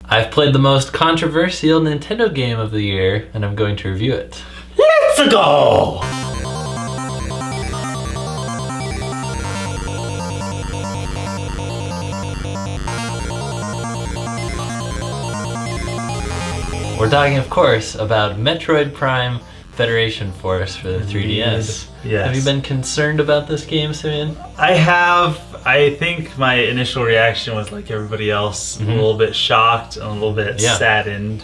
I've played the most controversial Nintendo game of the year, and I'm going to review it. Let's go! We're talking, of course, about Metroid Prime Federation Force for the 3DS. Yes. Have you been concerned about this game, Simeon? I have. I think my initial reaction was like everybody else, a little bit shocked and a little bit saddened.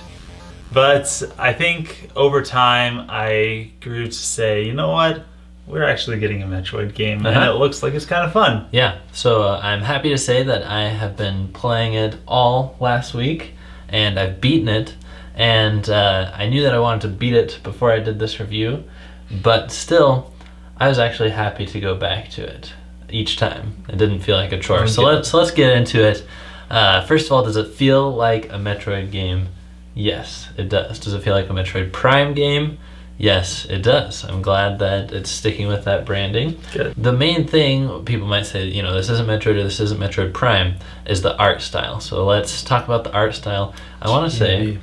But I think over time I grew to say, you know what? We're actually getting a Metroid game, and it looks like it's kind of fun. Yeah, so I'm happy to say that I have been playing it all last week, and I've beaten it. And I knew that I wanted to beat it before I did this review, but still, I was actually happy to go back to it each time. It didn't feel like a chore. So let's get into it. First of all, does it feel like a Metroid game? Yes, it does. Does it feel like a Metroid Prime game? Yes, it does. I'm glad that it's sticking with that branding. Good. The main thing people might say, you know, this isn't Metroid or this isn't Metroid Prime, is the art style. So let's talk about the art style. I want to say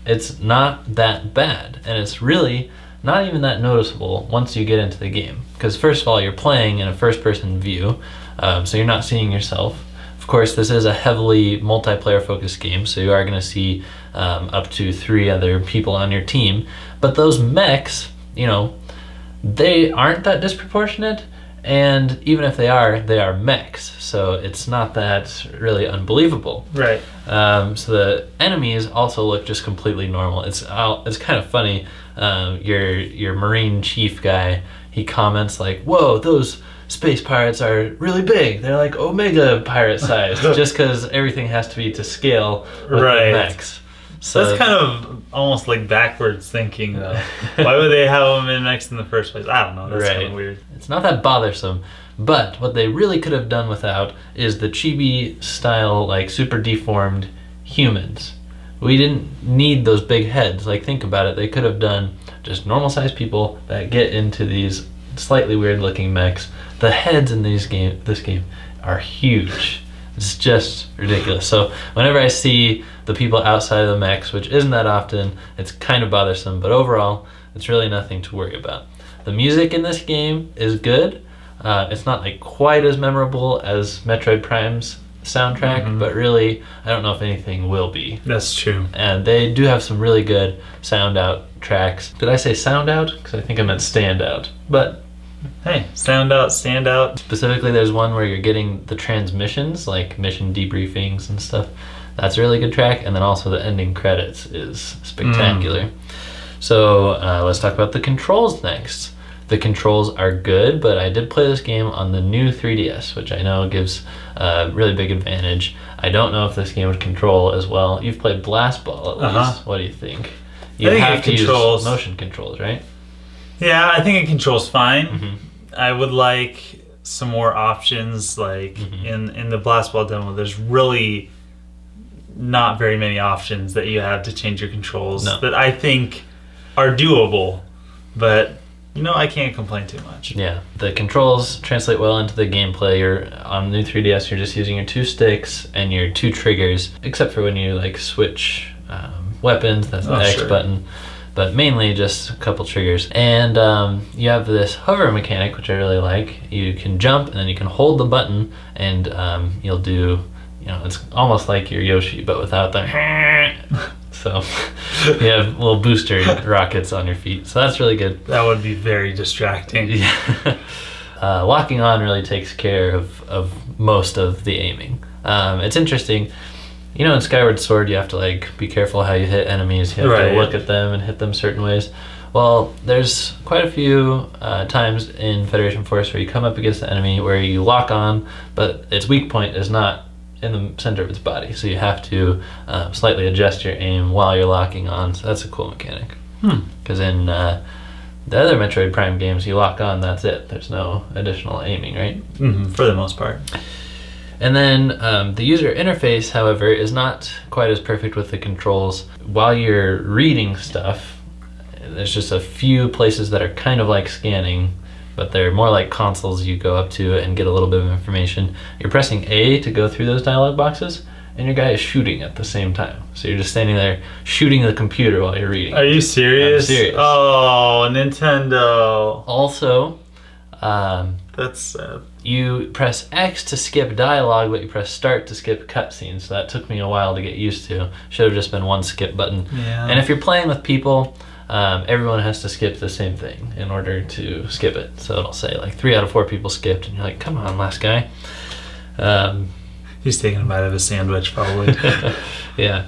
it's not that bad, and it's really not even that noticeable once you get into the game. Because first of all, you're playing in a first-person view, so you're not seeing yourself. Of course, this is a heavily multiplayer-focused game, so you are going to see up to 3 other people on your team. But those mechs, you know, they aren't that disproportionate, and even if they are mechs, so it's not that really unbelievable. Right. So the enemies also look just completely normal. It's kind of funny. Your Marine Chief guy, he comments like, "Whoa, those space pirates are really big. They're like Omega pirate sized," just because everything has to be to scale with the mechs. So that's kind of almost like backwards thinking, though. Why would they have them in mechs in the first place? I don't know. That's kind of weird. It's not that bothersome. But what they really could have done without is the chibi style, like super deformed humans. We didn't need those big heads. Like, think about it. They could have done just normal sized people that get into these slightly weird looking mechs. The heads in this game are huge. It's just ridiculous. So whenever I see the people outside of the mechs, which isn't that often, it's kind of bothersome. But overall, it's really nothing to worry about. The music in this game is good. It's not like quite as memorable as Metroid Prime's soundtrack, but really, I don't know if anything will be. That's true. And they do have some really good sound out tracks. Did I say sound out? Because I think I meant stand out. But hey, sound out, stand out. Specifically, there's one where you're getting the transmissions, like mission debriefings and stuff. That's a really good track. And then also the ending credits is spectacular. So let's talk about the controls next. The controls are good, but I did play this game on the new 3DS, which I know gives a really big advantage. I don't know if this game would control as well. You've played Blast Ball at least. What do you think? You have to use motion controls, right? Yeah, I think it controls fine. I would like some more options. Like in the Blast Ball demo, there's really not very many options that you have to change your controls that I think are doable, but you know, I can't complain too much. Yeah, the controls translate well into the gameplay. You're on the new 3DS, you're just using your 2 sticks and your 2 triggers, except for when you like switch weapons, that's the X button. But mainly just a couple triggers. And you have this hover mechanic, which I really like. You can jump and then you can hold the button and you'll do, you know, it's almost like your Yoshi, but without the so you have little booster rockets on your feet. So that's really good. That would be very distracting. Yeah. Locking on really takes care of most of the aiming. It's interesting. You know, in Skyward Sword, you have to like be careful how you hit enemies. You have to look at them and hit them certain ways. Well, there's quite a few times in Federation Force where you come up against the enemy where you lock on, but its weak point is not in the center of its body. So you have to slightly adjust your aim while you're locking on. So that's a cool mechanic. Because in the other Metroid Prime games, you lock on, that's it. There's no additional aiming, right? For the most part. And then the user interface, however, is not quite as perfect with the controls. While you're reading stuff, there's just a few places that are kind of like scanning, but they're more like consoles you go up to and get a little bit of information. You're pressing A to go through those dialog boxes, and your guy is shooting at the same time. So you're just standing there shooting the computer while you're reading. Are you serious? I'm serious. Oh, Nintendo. Also, That's sad. you press X to skip dialogue, but you press start to skip cutscenes. So that took me a while to get used to. Should have just been one skip button. Yeah. And if you're playing with people, everyone has to skip the same thing in order to skip it. So it'll say like 3 out of 4 people skipped, and you're like, come on, last guy. He's taking a bite of a sandwich, probably. Yeah.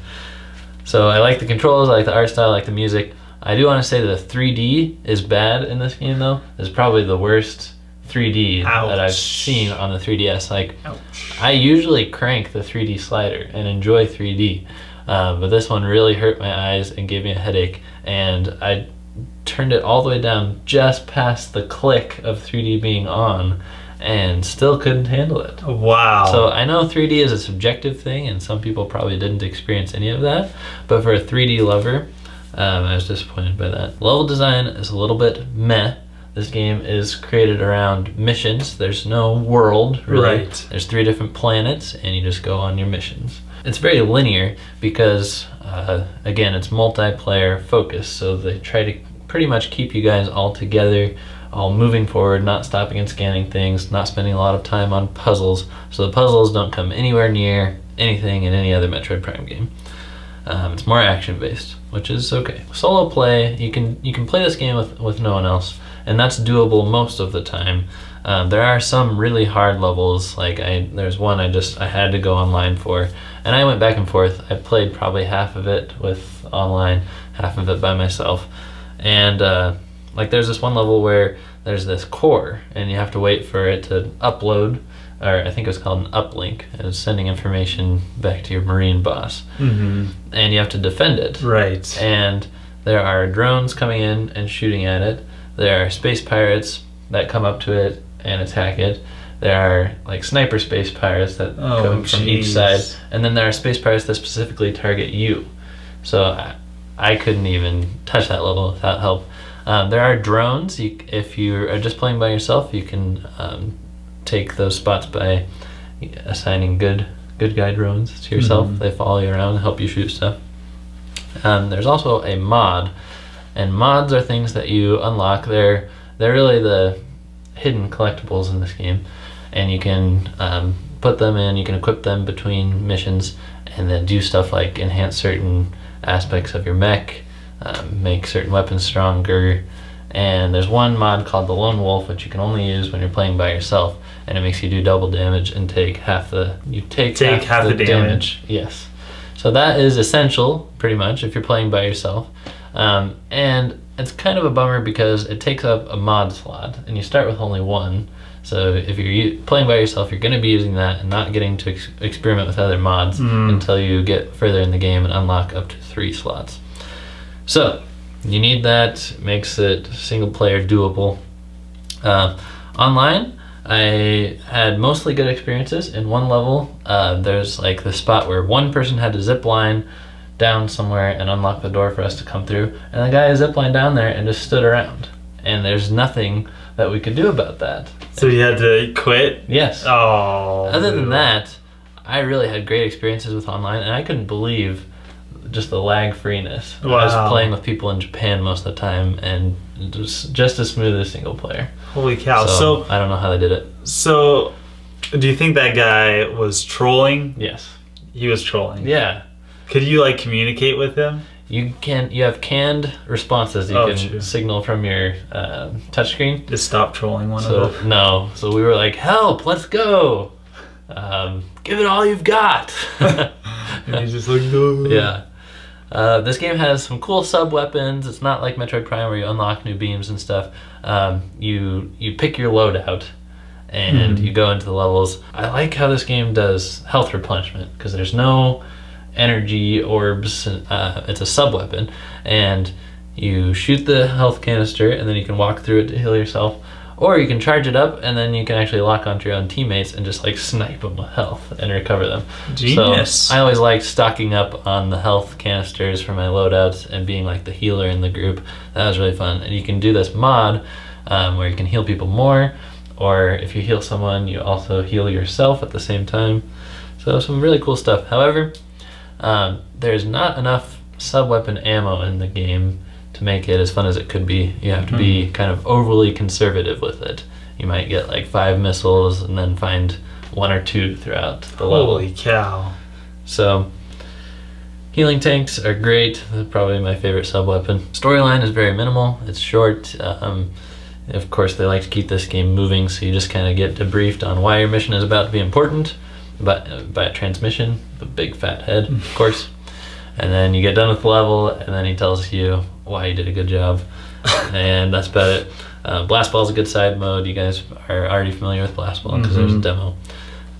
So I like the controls, I like the art style, I like the music. I do want to say that the 3D is bad in this game, though. It's probably the worst 3D that I've seen on the 3DS. Like, Ouch. I usually crank the 3D slider and enjoy 3D, but this one really hurt my eyes and gave me a headache, and I turned it all the way down just past the click of 3D being on and still couldn't handle it. Wow. So I know 3D is a subjective thing, and some people probably didn't experience any of that, but for a 3D lover, I was disappointed by that. Level design is a little bit meh. This game is created around missions. There's no world, really. Right. There's 3 different planets, and you just go on your missions. It's very linear because, again, it's multiplayer focused, so they try to pretty much keep you guys all together, all moving forward, not stopping and scanning things, not spending a lot of time on puzzles. So the puzzles don't come anywhere near anything in any other Metroid Prime game. It's more action-based, which is okay. Solo play, you can play this game with no one else, and that's doable most of the time. There are some really hard levels, like there's one I had to go online for, and I went back and forth. I played probably half of it with online, half of it by myself, and like there's this one level where there's this core, and you have to wait for it to upload, or I think it was called an uplink. It's sending information back to your marine boss, and you have to defend it. Right. And there are drones coming in and shooting at it. There are space pirates that come up to it and attack it. There are like sniper space pirates that come from each side, and then there are space pirates that specifically target you. So I couldn't even touch that level without help. There are drones. If you are just playing by yourself, you can take those spots by assigning good guy drones to yourself. They follow you around and help you shoot stuff. There's also a mod, and mods are things that you unlock. They're really the hidden collectibles in this game, and you can put them in, you can equip them between missions, and then do stuff like enhance certain aspects of your mech, make certain weapons stronger. And there's one mod called the Lone Wolf, which you can only use when you're playing by yourself, and it makes you do double damage and take half the damage. Yes. So that is essential, pretty much, if you're playing by yourself. And it's kind of a bummer because it takes up a mod slot, and you start with only one. So if you're playing by yourself, you're going to be using that and not getting to experiment with other mods until you get further in the game and unlock up to 3 slots. So you need that. It makes it single player doable. Online, I had mostly good experiences. In one level, there's like this spot where one person had to zip line down somewhere and unlock the door for us to come through, and the guy ziplined down there and just stood around, and there's nothing that we could do about that. So you had to quit? Yes. Oh. Other than that, I really had great experiences with online, and I couldn't believe just the lag freeness. Wow. I was playing with people in Japan most of the time, and it was just as smooth as single player. Holy cow. So I don't know how they did it. So do you think that guy was trolling? Yes. He was trolling. Yeah. Could you like communicate with him? You have canned responses you can true. signal from your touchscreen. Just stop trolling one of them. No. So we were like, help, let's go. Give it all you've got. And he's just like, no. Yeah. This game has some cool sub-weapons. It's not like Metroid Prime where you unlock new beams and stuff. You pick your loadout and you go into the levels. I like how this game does health replenishment because there's no energy orbs. It's a sub-weapon, and you shoot the health canister and then you can walk through it to heal yourself, or you can charge it up and then you can actually lock onto your own teammates and just like snipe them with health and recover them. Genius. So I always liked stocking up on the health canisters for my loadouts and being like the healer in the group. That was really fun. And you can do this mod where you can heal people more, or if you heal someone you also heal yourself at the same time. So some really cool stuff. However, there's not enough sub-weapon ammo in the game to make it as fun as it could be. You have to be kind of overly conservative with it. You might get like 5 missiles and then find 1 or 2 throughout the level. Holy cow. So, healing tanks are great. They're probably my favorite sub-weapon. Storyline is very minimal. It's short. Of course, they like to keep this game moving, so you just kind of get debriefed on why your mission is about to be important by a transmission, the big fat head, of course. And then you get done with the level, and then he tells you why you did a good job. And that's about it. Blast Ball is a good side mode. You guys are already familiar with Blast Ball because there's a demo.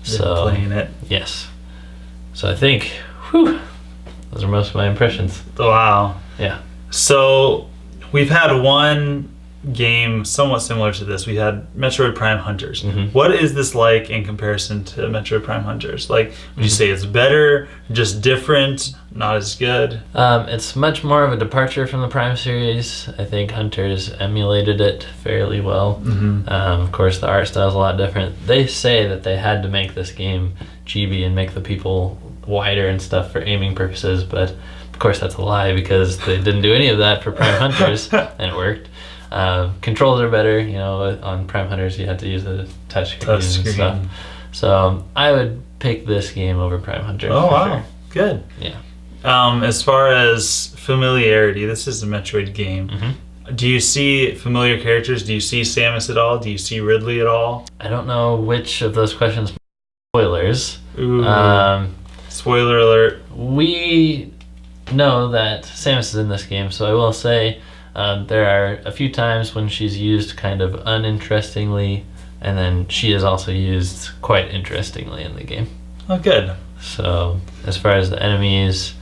So playing it. Yes. So I think, those are most of my impressions. Wow. Yeah. So we've had one game somewhat similar to this. We had Metroid Prime Hunters. What is this like in comparison to Metroid Prime Hunters? Like, would you say it's better, just different, not as good? It's much more of a departure from the Prime series. I think Hunters emulated it fairly well. Of course, the art style is a lot different. They say that they had to make this game chibi and make the people wider and stuff for aiming purposes, but of course that's a lie because they didn't do any of that for Prime Hunters and it worked. Controls are better, you know, on Prime Hunters you had to use the touch screen and stuff. So I would pick this game over Prime Hunters. Oh, wow. Sure. Good. Yeah. As far as familiarity, this is a Metroid game. Do you see familiar characters? Do you see Samus at all? Do you see Ridley at all? I don't know which of those questions spoilers. Ooh. Spoiler alert. We know that Samus is in this game, so I will say there are a few times when she's used kind of uninterestingly, and then she is also used quite interestingly in the game. Oh, good. So as far as the enemies,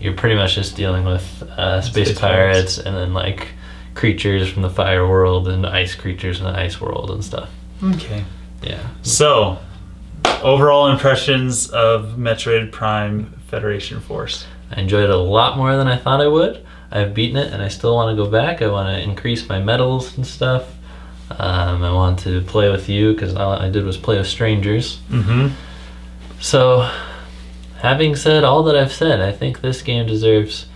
you're pretty much just dealing with space pirates and then like creatures from the fire world and ice creatures in the ice world and stuff. Okay. Yeah. So, overall impressions of Metroid Prime Federation Force. I enjoyed it a lot more than I thought I would. I've beaten it and I still want to go back. I want to increase my medals and stuff. I want to play with you because all I did was play with strangers. So, having said all that I've said, I think this game deserves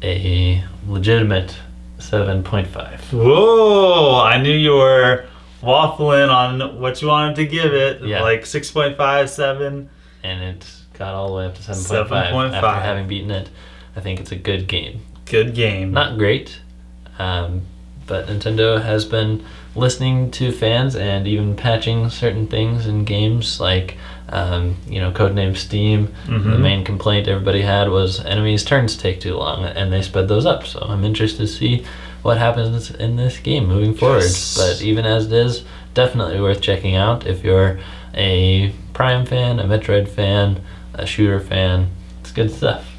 a legitimate 7.5. Whoa! I knew you were waffling on what you wanted to give it. Yeah. Like 6.5, 7. And it got all the way up to 7.5 after having beaten it. I think it's a good game. Good game. Not great, but Nintendo has been listening to fans and even patching certain things in games like, Codename Steam. The main complaint everybody had was enemies' turns take too long, and they sped those up. So I'm interested to see what happens in this game moving forward. But even as it is, definitely worth checking out if you're a Prime fan, a Metroid fan, a shooter fan. It's good stuff.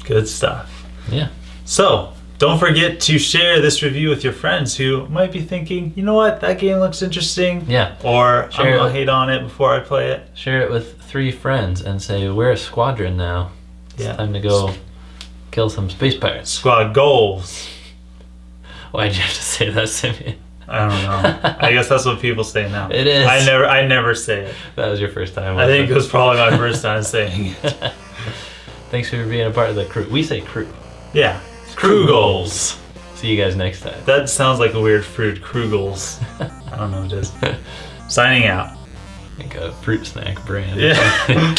Good stuff. Yeah. So, don't forget to share this review with your friends who might be thinking, you know what, that game looks interesting. Yeah. Or I'm going to hate on it before I play it. Share it with 3 friends and say, we're a squadron now. It's time to go kill some space pirates. Squad goals. Why'd you have to say that, Simeon? I don't know. I guess that's what people say now. It is. I never say it. That was your first time. I think it was probably my first time saying it. Thanks for being a part of the crew. We say crew. Yeah. Crew goals. See you guys next time. That sounds like a weird fruit. Crew goals. I don't know what it is. Signing out. Like a fruit snack brand. Yeah.